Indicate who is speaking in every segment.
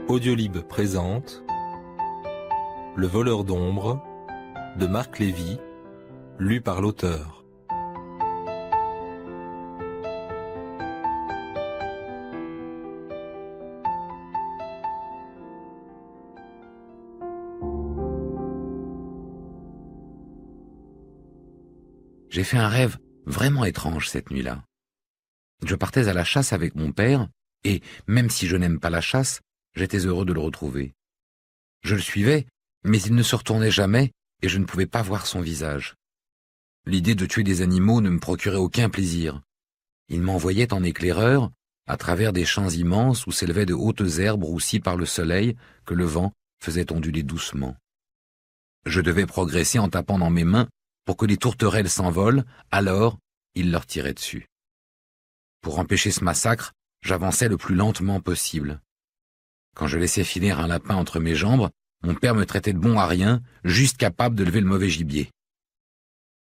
Speaker 1: Audiolib présente Le voleur d'ombre de Marc Lévy, lu par l'auteur.
Speaker 2: J'ai fait un rêve vraiment étrange cette nuit-là. Je partais à la chasse avec mon père, et même si je n'aime pas la chasse, j'étais heureux de le retrouver. Je le suivais, mais il ne se retournait jamais, et je ne pouvais pas voir son visage. L'idée de tuer des animaux ne me procurait aucun plaisir. Il m'envoyait en éclaireur, à travers des champs immenses où s'élevaient de hautes herbes roussies par le soleil que le vent faisait onduler doucement. Je devais progresser en tapant dans mes mains pour que les tourterelles s'envolent, alors il leur tirait dessus. Pour empêcher ce massacre, j'avançais le plus lentement possible. Quand je laissais filer un lapin entre mes jambes, mon père me traitait de bon à rien, juste capable de lever le mauvais gibier.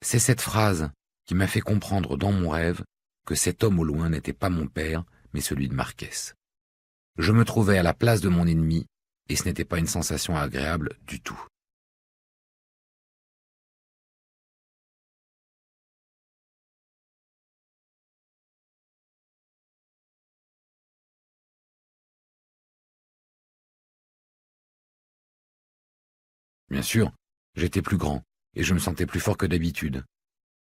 Speaker 2: C'est cette phrase qui m'a fait comprendre dans mon rêve que cet homme au loin n'était pas mon père, mais celui de Marquès. Je me trouvais à la place de mon ennemi, et ce n'était pas une sensation agréable du tout. Bien sûr, j'étais plus grand, et je me sentais plus fort que d'habitude.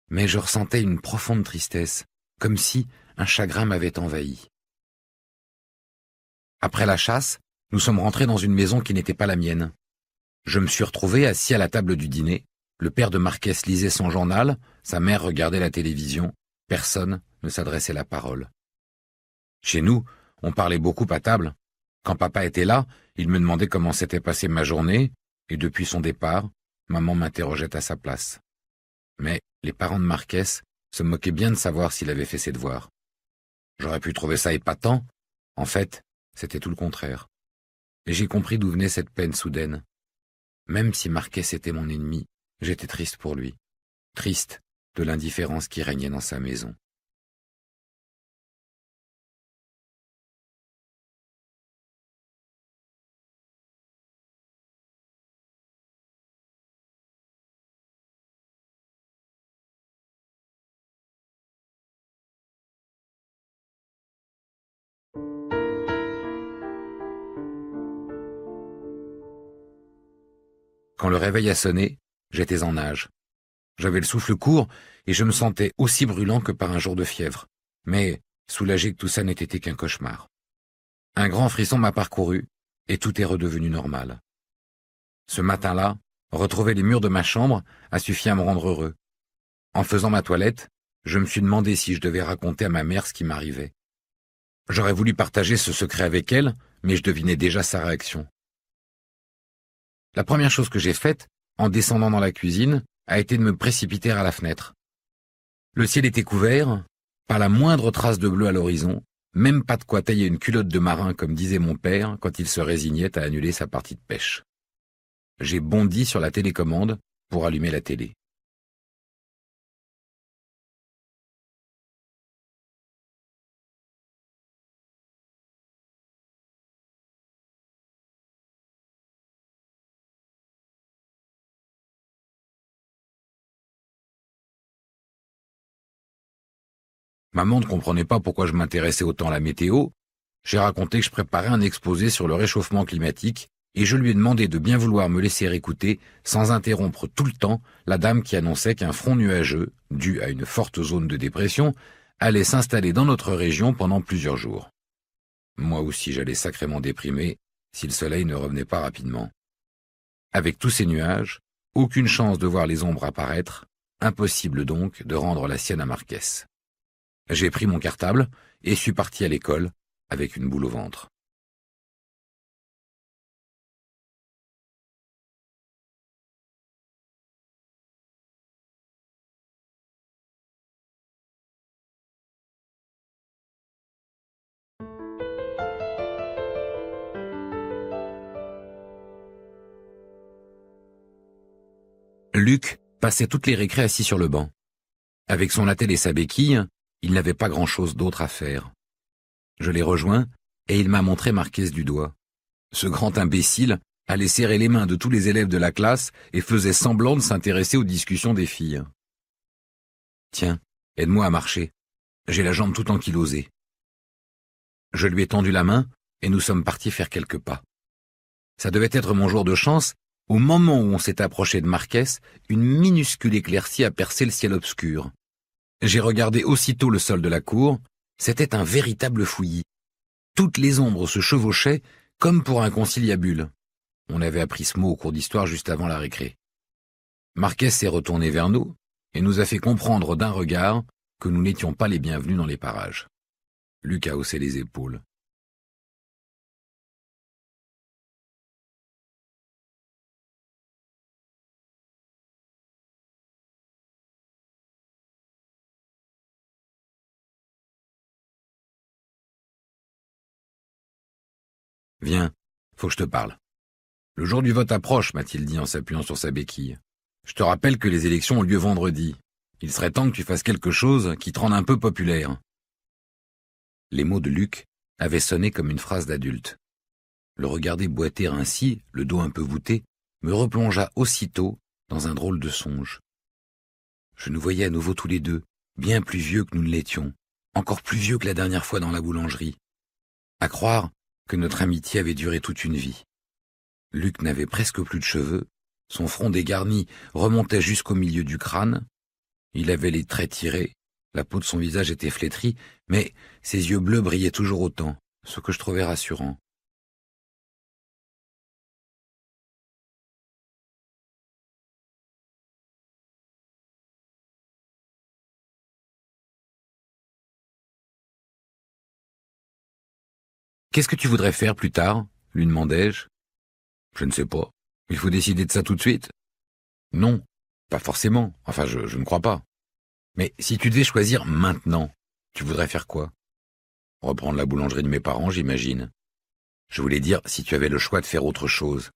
Speaker 2: Mais je ressentais une profonde tristesse, comme si un chagrin m'avait envahi. Après la chasse, nous sommes rentrés dans une maison qui n'était pas la mienne. Je me suis retrouvé assis à la table du dîner. Le père de Marquès lisait son journal, sa mère regardait la télévision. Personne ne s'adressait la parole. Chez nous, on parlait beaucoup à table. Quand papa était là, il me demandait comment s'était passée ma journée, et depuis son départ, maman m'interrogeait à sa place. Mais les parents de Marquès se moquaient bien de savoir s'il avait fait ses devoirs. J'aurais pu trouver ça épatant. En fait, c'était tout le contraire. Et j'ai compris d'où venait cette peine soudaine. Même si Marquès était mon ennemi, j'étais triste pour lui. Triste de l'indifférence qui régnait dans sa maison. Quand le réveil a sonné, j'étais en nage. J'avais le souffle court et je me sentais aussi brûlant que par un jour de fièvre, mais soulagé que tout ça n'ait été qu'un cauchemar. Un grand frisson m'a parcouru et tout est redevenu normal. Ce matin-là, retrouver les murs de ma chambre a suffi à me rendre heureux. En faisant ma toilette, je me suis demandé si je devais raconter à ma mère ce qui m'arrivait. J'aurais voulu partager ce secret avec elle, mais je devinais déjà sa réaction. La première chose que j'ai faite, en descendant dans la cuisine, a été de me précipiter à la fenêtre. Le ciel était couvert, pas la moindre trace de bleu à l'horizon, même pas de quoi tailler une culotte de marin comme disait mon père quand il se résignait à annuler sa partie de pêche. J'ai bondi sur la télécommande pour allumer la télé. Maman ne comprenait pas pourquoi je m'intéressais autant à la météo. J'ai raconté que je préparais un exposé sur le réchauffement climatique et je lui ai demandé de bien vouloir me laisser écouter, sans interrompre tout le temps, la dame qui annonçait qu'un front nuageux, dû à une forte zone de dépression, allait s'installer dans notre région pendant plusieurs jours. Moi aussi j'allais sacrément déprimer si le soleil ne revenait pas rapidement. Avec tous ces nuages, aucune chance de voir les ombres apparaître, impossible donc de rendre la sienne à Marquès. J'ai pris mon cartable et suis parti à l'école avec une boule au ventre. Luc passait toutes les récrés assis sur le banc. Avec son attelle et sa béquille, il n'avait pas grand-chose d'autre à faire. Je l'ai rejoint et il m'a montré Marquès du doigt. Ce grand imbécile allait serrer les mains de tous les élèves de la classe et faisait semblant de s'intéresser aux discussions des filles. « Tiens, aide-moi à marcher. J'ai la jambe tout ankylosée. » Je lui ai tendu la main et nous sommes partis faire quelques pas. Ça devait être mon jour de chance. Au moment où on s'est approché de Marquès, une minuscule éclaircie a percé le ciel obscur. J'ai regardé aussitôt le sol de la cour. C'était un véritable fouillis. Toutes les ombres se chevauchaient comme pour un conciliabule. On avait appris ce mot au cours d'histoire juste avant la récré. Marquès s'est retourné vers nous et nous a fait comprendre d'un regard que nous n'étions pas les bienvenus dans les parages. Luc a haussé les épaules. « Viens, faut que je te parle. Le jour du vote approche, m'a-t-il dit en s'appuyant sur sa béquille. Je te rappelle que les élections ont lieu vendredi. Il serait temps que tu fasses quelque chose qui te rende un peu populaire. » Les mots de Luc avaient sonné comme une phrase d'adulte. Le regarder boiter ainsi, le dos un peu voûté, me replongea aussitôt dans un drôle de songe. Je nous voyais à nouveau tous les deux, bien plus vieux que nous ne l'étions, encore plus vieux que la dernière fois dans la boulangerie. À croire que notre amitié avait duré toute une vie. Luc n'avait presque plus de cheveux, son front dégarni remontait jusqu'au milieu du crâne, il avait les traits tirés, la peau de son visage était flétrie, mais ses yeux bleus brillaient toujours autant, ce que je trouvais rassurant. « Qu'est-ce que tu voudrais faire plus tard ?» lui demandai-je. « Je ne sais pas. Il faut décider de ça tout de suite. »« Non, pas forcément. Enfin, je ne crois pas. Mais si tu devais choisir maintenant, tu voudrais faire quoi ? Reprendre la boulangerie de mes parents, j'imagine. Je voulais dire si tu avais le choix de faire autre chose.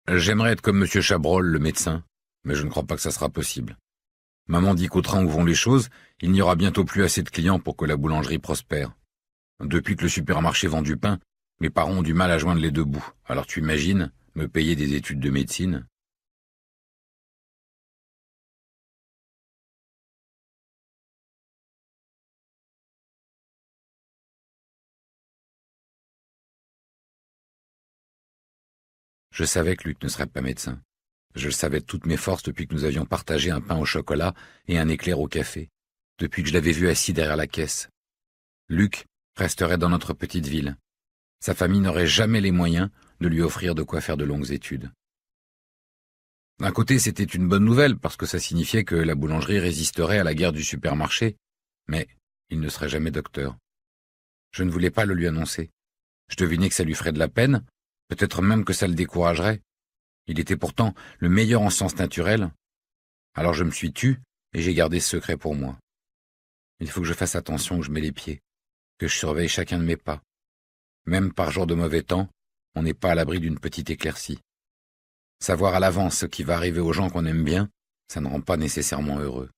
Speaker 2: J'aimerais être comme Monsieur Chabrol, le médecin, mais je ne crois pas que ça sera possible. Maman dit qu'au train où vont les choses, il n'y aura bientôt plus assez de clients pour que la boulangerie prospère. Depuis que le supermarché vend du pain, mes parents ont du mal à joindre les deux bouts. Alors tu imagines, me payer des études de médecine ? Je savais que Luc ne serait pas médecin. Je le savais de toutes mes forces depuis que nous avions partagé un pain au chocolat et un éclair au café, depuis que je l'avais vu assis derrière la caisse. Luc resterait dans notre petite ville. Sa famille n'aurait jamais les moyens de lui offrir de quoi faire de longues études. D'un côté, c'était une bonne nouvelle parce que ça signifiait que la boulangerie résisterait à la guerre du supermarché, mais il ne serait jamais docteur. Je ne voulais pas le lui annoncer. Je devinais que ça lui ferait de la peine, peut-être même que ça le découragerait. Il était pourtant le meilleur en sciences naturelles. Alors je me suis tu et j'ai gardé ce secret pour moi. Il faut que je fasse attention où je mets les pieds, que je surveille chacun de mes pas. Même par jour de mauvais temps, on n'est pas à l'abri d'une petite éclaircie. Savoir à l'avance ce qui va arriver aux gens qu'on aime bien, ça ne rend pas nécessairement heureux.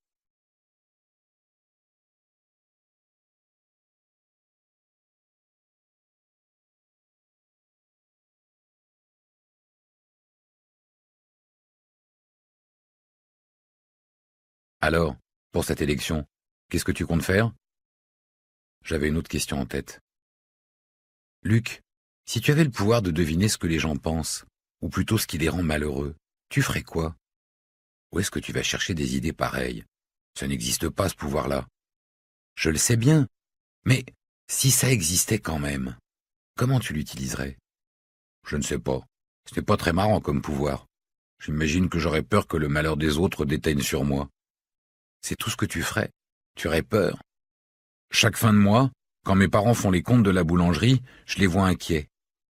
Speaker 2: Alors, pour cette élection, qu'est-ce que tu comptes faire ? J'avais une autre question en tête. Luc, si tu avais le pouvoir de deviner ce que les gens pensent, ou plutôt ce qui les rend malheureux, tu ferais quoi ? Où est-ce que tu vas chercher des idées pareilles ? Ça n'existe pas, ce pouvoir-là. Je le sais bien, mais si ça existait quand même, comment tu l'utiliserais ? Je ne sais pas. Ce n'est pas très marrant comme pouvoir. J'imagine que j'aurais peur que le malheur des autres déteigne sur moi. C'est tout ce que tu ferais. Tu aurais peur. Chaque fin de mois, quand mes parents font les comptes de la boulangerie, je les vois inquiets.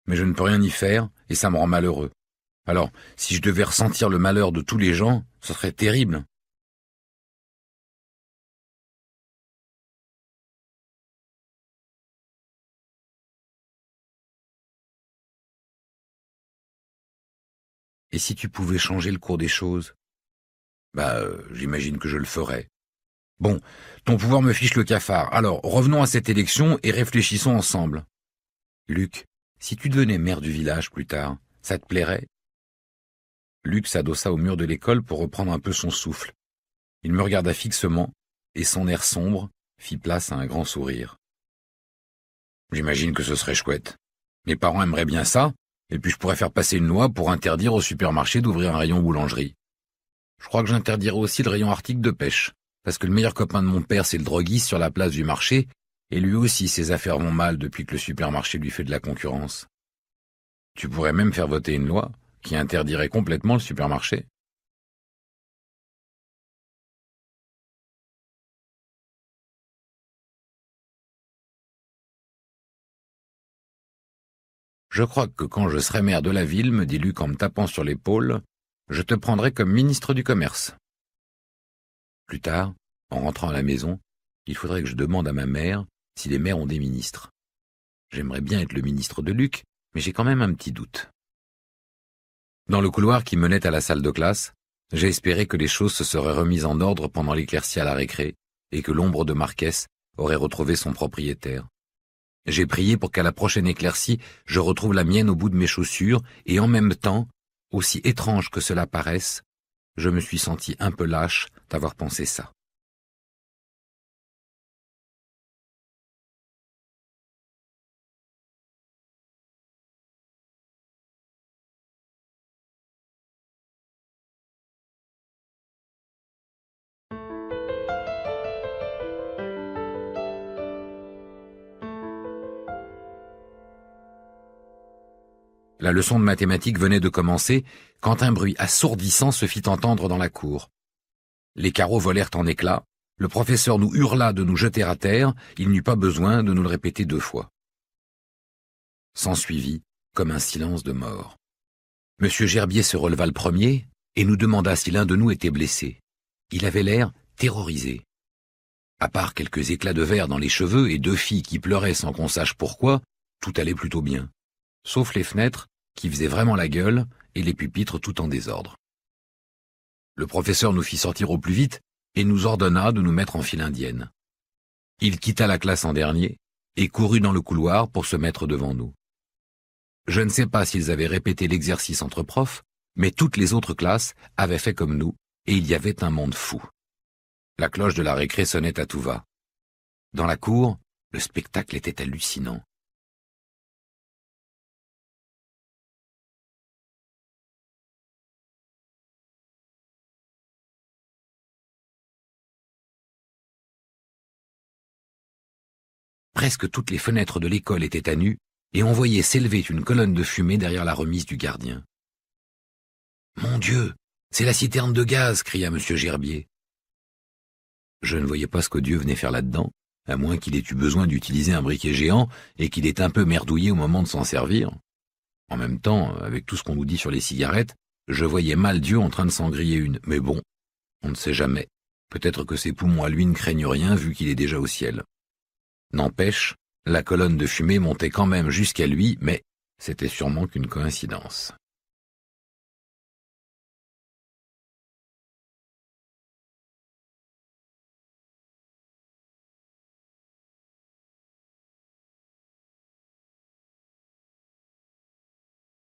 Speaker 2: Mais je ne peux rien y faire et ça me rend malheureux. Alors, si je devais ressentir le malheur de tous les gens, ce serait terrible. Et si tu pouvais changer le cours des choses ? J'imagine que je le ferais. Bon, ton pouvoir me fiche le cafard. Alors, revenons à cette élection et réfléchissons ensemble. Luc, si tu devenais maire du village plus tard, ça te plairait ?» Luc s'adossa au mur de l'école pour reprendre un peu son souffle. Il me regarda fixement, et son air sombre fit place à un grand sourire. « J'imagine que ce serait chouette. Mes parents aimeraient bien ça, et puis je pourrais faire passer une loi pour interdire au supermarché d'ouvrir un rayon boulangerie. Je crois que j'interdirais aussi le rayon articles de pêche, parce que le meilleur copain de mon père, c'est le droguiste sur la place du marché, et lui aussi ses affaires vont mal depuis que le supermarché lui fait de la concurrence. Tu pourrais même faire voter une loi qui interdirait complètement le supermarché. » « Je crois que quand je serai maire de la ville, me dit Luc en me tapant sur l'épaule, je te prendrai comme ministre du Commerce. » Plus tard, en rentrant à la maison, il faudrait que je demande à ma mère si les maires ont des ministres. J'aimerais bien être le ministre de Luc, mais j'ai quand même un petit doute. Dans le couloir qui menait à la salle de classe, j'ai espéré que les choses se seraient remises en ordre pendant l'éclaircie à la récré et que l'ombre de Marquès aurait retrouvé son propriétaire. J'ai prié pour qu'à la prochaine éclaircie, je retrouve la mienne au bout de mes chaussures et en même temps, aussi étrange que cela paraisse, je me suis senti un peu lâche d'avoir pensé ça. La leçon de mathématiques venait de commencer quand un bruit assourdissant se fit entendre dans la cour. Les carreaux volèrent en éclats, le professeur nous hurla de nous jeter à terre, il n'eut pas besoin de nous le répéter 2 fois. S'ensuivit comme un silence de mort. Monsieur Gerbier se releva le premier et nous demanda si l'un de nous était blessé. Il avait l'air terrorisé. À part quelques éclats de verre dans les cheveux et 2 filles qui pleuraient sans qu'on sache pourquoi, tout allait plutôt bien. Sauf les fenêtres, qui faisaient vraiment la gueule, et les pupitres tout en désordre. Le professeur nous fit sortir au plus vite et nous ordonna de nous mettre en file indienne. Il quitta la classe en dernier et courut dans le couloir pour se mettre devant nous. Je ne sais pas s'ils avaient répété l'exercice entre profs, mais toutes les autres classes avaient fait comme nous, et il y avait un monde fou. La cloche de la récré sonnait à tout va. Dans la cour, le spectacle était hallucinant. Presque toutes les fenêtres de l'école étaient à nu, et on voyait s'élever une colonne de fumée derrière la remise du gardien. « Mon Dieu, c'est la citerne de gaz !» cria M. Gerbier. Je ne voyais pas ce que Dieu venait faire là-dedans, à moins qu'il ait eu besoin d'utiliser un briquet géant et qu'il ait un peu merdouillé au moment de s'en servir. En même temps, avec tout ce qu'on nous dit sur les cigarettes, je voyais mal Dieu en train de s'en griller une. Mais bon, on ne sait jamais. Peut-être que ses poumons à lui ne craignent rien vu qu'il est déjà au ciel. N'empêche, la colonne de fumée montait quand même jusqu'à lui, mais c'était sûrement qu'une coïncidence.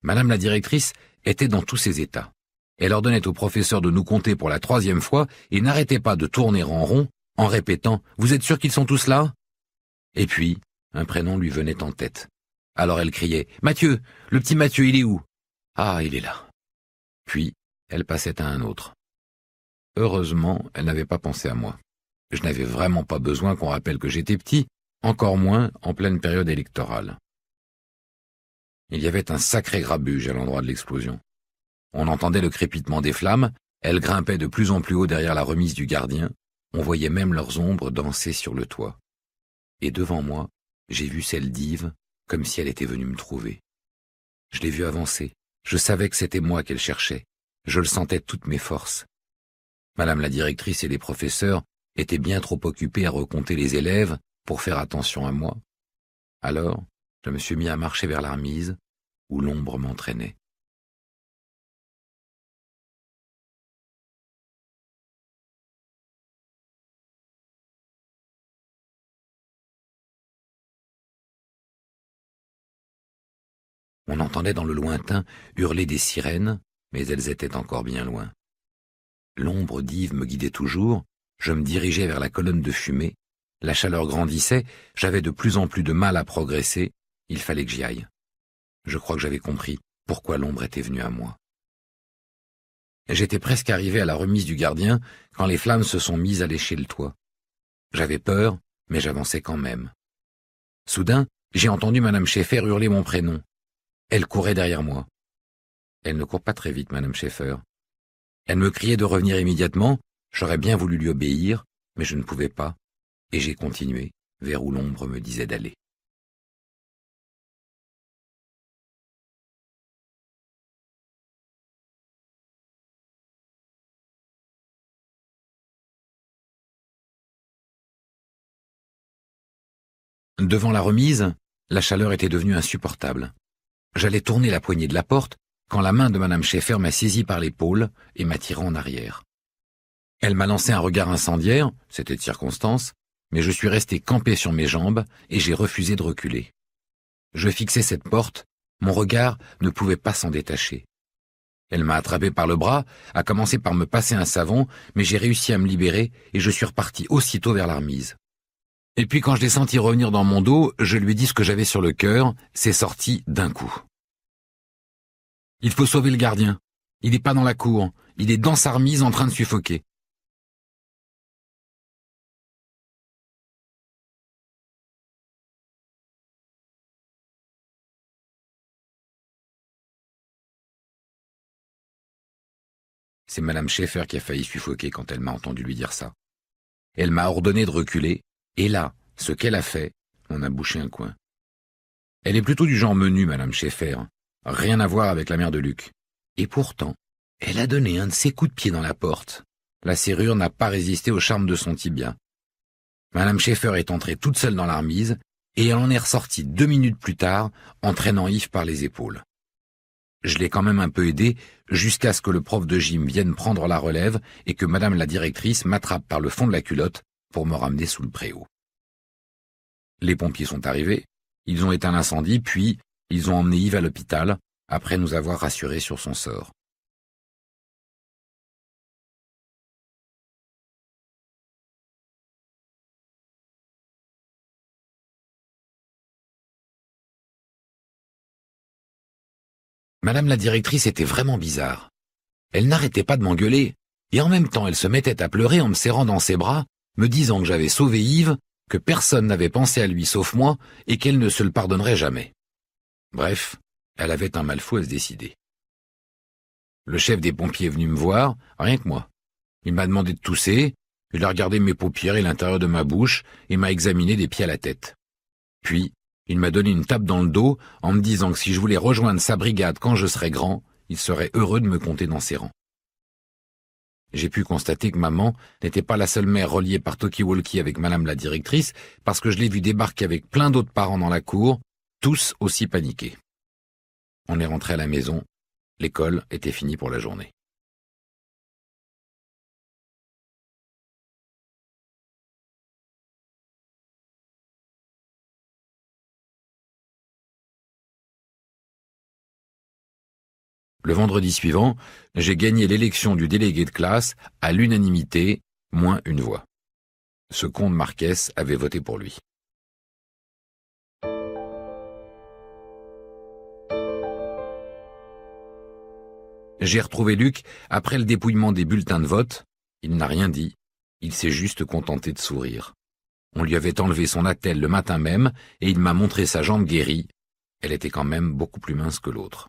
Speaker 2: Madame la directrice était dans tous ses états. Elle ordonnait au professeur de nous compter pour la 3e fois et n'arrêtait pas de tourner en rond en répétant « Vous êtes sûr qu'ils sont tous là ?» Et puis, un prénom lui venait en tête. Alors elle criait « Mathieu, le petit Mathieu, il est où ?»« Ah, il est là. » Puis, elle passait à un autre. Heureusement, elle n'avait pas pensé à moi. Je n'avais vraiment pas besoin qu'on rappelle que j'étais petit, encore moins en pleine période électorale. Il y avait un sacré grabuge à l'endroit de l'explosion. On entendait le crépitement des flammes, elles grimpaient de plus en plus haut derrière la remise du gardien, on voyait même leurs ombres danser sur le toit. Et devant moi, j'ai vu celle d'Yves, comme si elle était venue me trouver. Je l'ai vue avancer, je savais que c'était moi qu'elle cherchait, je le sentais de toutes mes forces. Madame la directrice et les professeurs étaient bien trop occupés à recompter les élèves pour faire attention à moi. Alors, je me suis mis à marcher vers la remise, où l'ombre m'entraînait. On entendait dans le lointain hurler des sirènes, mais elles étaient encore bien loin. L'ombre d'Yves me guidait toujours, je me dirigeais vers la colonne de fumée, la chaleur grandissait, j'avais de plus en plus de mal à progresser, il fallait que j'y aille. Je crois que j'avais compris pourquoi l'ombre était venue à moi. J'étais presque arrivé à la remise du gardien quand les flammes se sont mises à lécher le toit. J'avais peur, mais j'avançais quand même. Soudain, j'ai entendu Madame Schaeffer hurler mon prénom. Elle courait derrière moi. Elle ne court pas très vite, Madame Schaeffer. Elle me criait de revenir immédiatement, j'aurais bien voulu lui obéir, mais je ne pouvais pas, et j'ai continué vers où l'ombre me disait d'aller. Devant la remise, la chaleur était devenue insupportable. J'allais tourner la poignée de la porte quand la main de Madame Schaeffer m'a saisi par l'épaule et m'a tiré en arrière. Elle m'a lancé un regard incendiaire, c'était de circonstance, mais je suis resté campé sur mes jambes et j'ai refusé de reculer. Je fixais cette porte, mon regard ne pouvait pas s'en détacher. Elle m'a attrapé par le bras, a commencé par me passer un savon, mais j'ai réussi à me libérer et je suis reparti aussitôt vers la remise. Et puis quand je l'ai senti revenir dans mon dos, je lui ai dit ce que j'avais sur le cœur, c'est sorti d'un coup. Il faut sauver le gardien. Il n'est pas dans la cour, il est dans sa remise en train de suffoquer. C'est Madame Schaeffer qui a failli suffoquer quand elle m'a entendu lui dire ça. Elle m'a ordonné de reculer, et là, ce qu'elle a fait, on a bouché un coin. Elle est plutôt du genre menu, Madame Schaeffer. Rien à voir avec la mère de Luc. Et pourtant, elle a donné un de ses coups de pied dans la porte. La serrure n'a pas résisté au charme de son tibia. Madame Schaeffer est entrée toute seule dans la remise, et elle en est ressortie 2 minutes plus tard, en traînant Yves par les épaules. Je l'ai quand même un peu aidé, jusqu'à ce que le prof de gym vienne prendre la relève et que Madame la directrice m'attrape par le fond de la culotte pour me ramener sous le préau. Les pompiers sont arrivés, ils ont éteint l'incendie, puis ils ont emmené Yves à l'hôpital, après nous avoir rassurés sur son sort. Madame la directrice était vraiment bizarre. Elle n'arrêtait pas de m'engueuler, et en même temps elle se mettait à pleurer en me serrant dans ses bras, me disant que j'avais sauvé Yves, que personne n'avait pensé à lui sauf moi, et qu'elle ne se le pardonnerait jamais. Bref, elle avait un mal fou à se décider. Le chef des pompiers est venu me voir, rien que moi. Il m'a demandé de tousser, il a regardé mes paupières et l'intérieur de ma bouche, et m'a examiné des pieds à la tête. Puis, il m'a donné une tape dans le dos en me disant que si je voulais rejoindre sa brigade quand je serais grand, il serait heureux de me compter dans ses rangs. J'ai pu constater que maman n'était pas la seule mère reliée par talkie-walkie avec Madame la directrice, parce que je l'ai vue débarquer avec plein d'autres parents dans la cour, tous aussi paniqués. On est rentré à la maison, l'école était finie pour la journée. Le vendredi suivant, j'ai gagné l'élection du délégué de classe à l'unanimité, moins une voix. Ce comte Marquès avait voté pour lui. J'ai retrouvé Luc après le dépouillement des bulletins de vote. Il n'a rien dit, il s'est juste contenté de sourire. On lui avait enlevé son attelle le matin même et il m'a montré sa jambe guérie. Elle était quand même beaucoup plus mince que l'autre.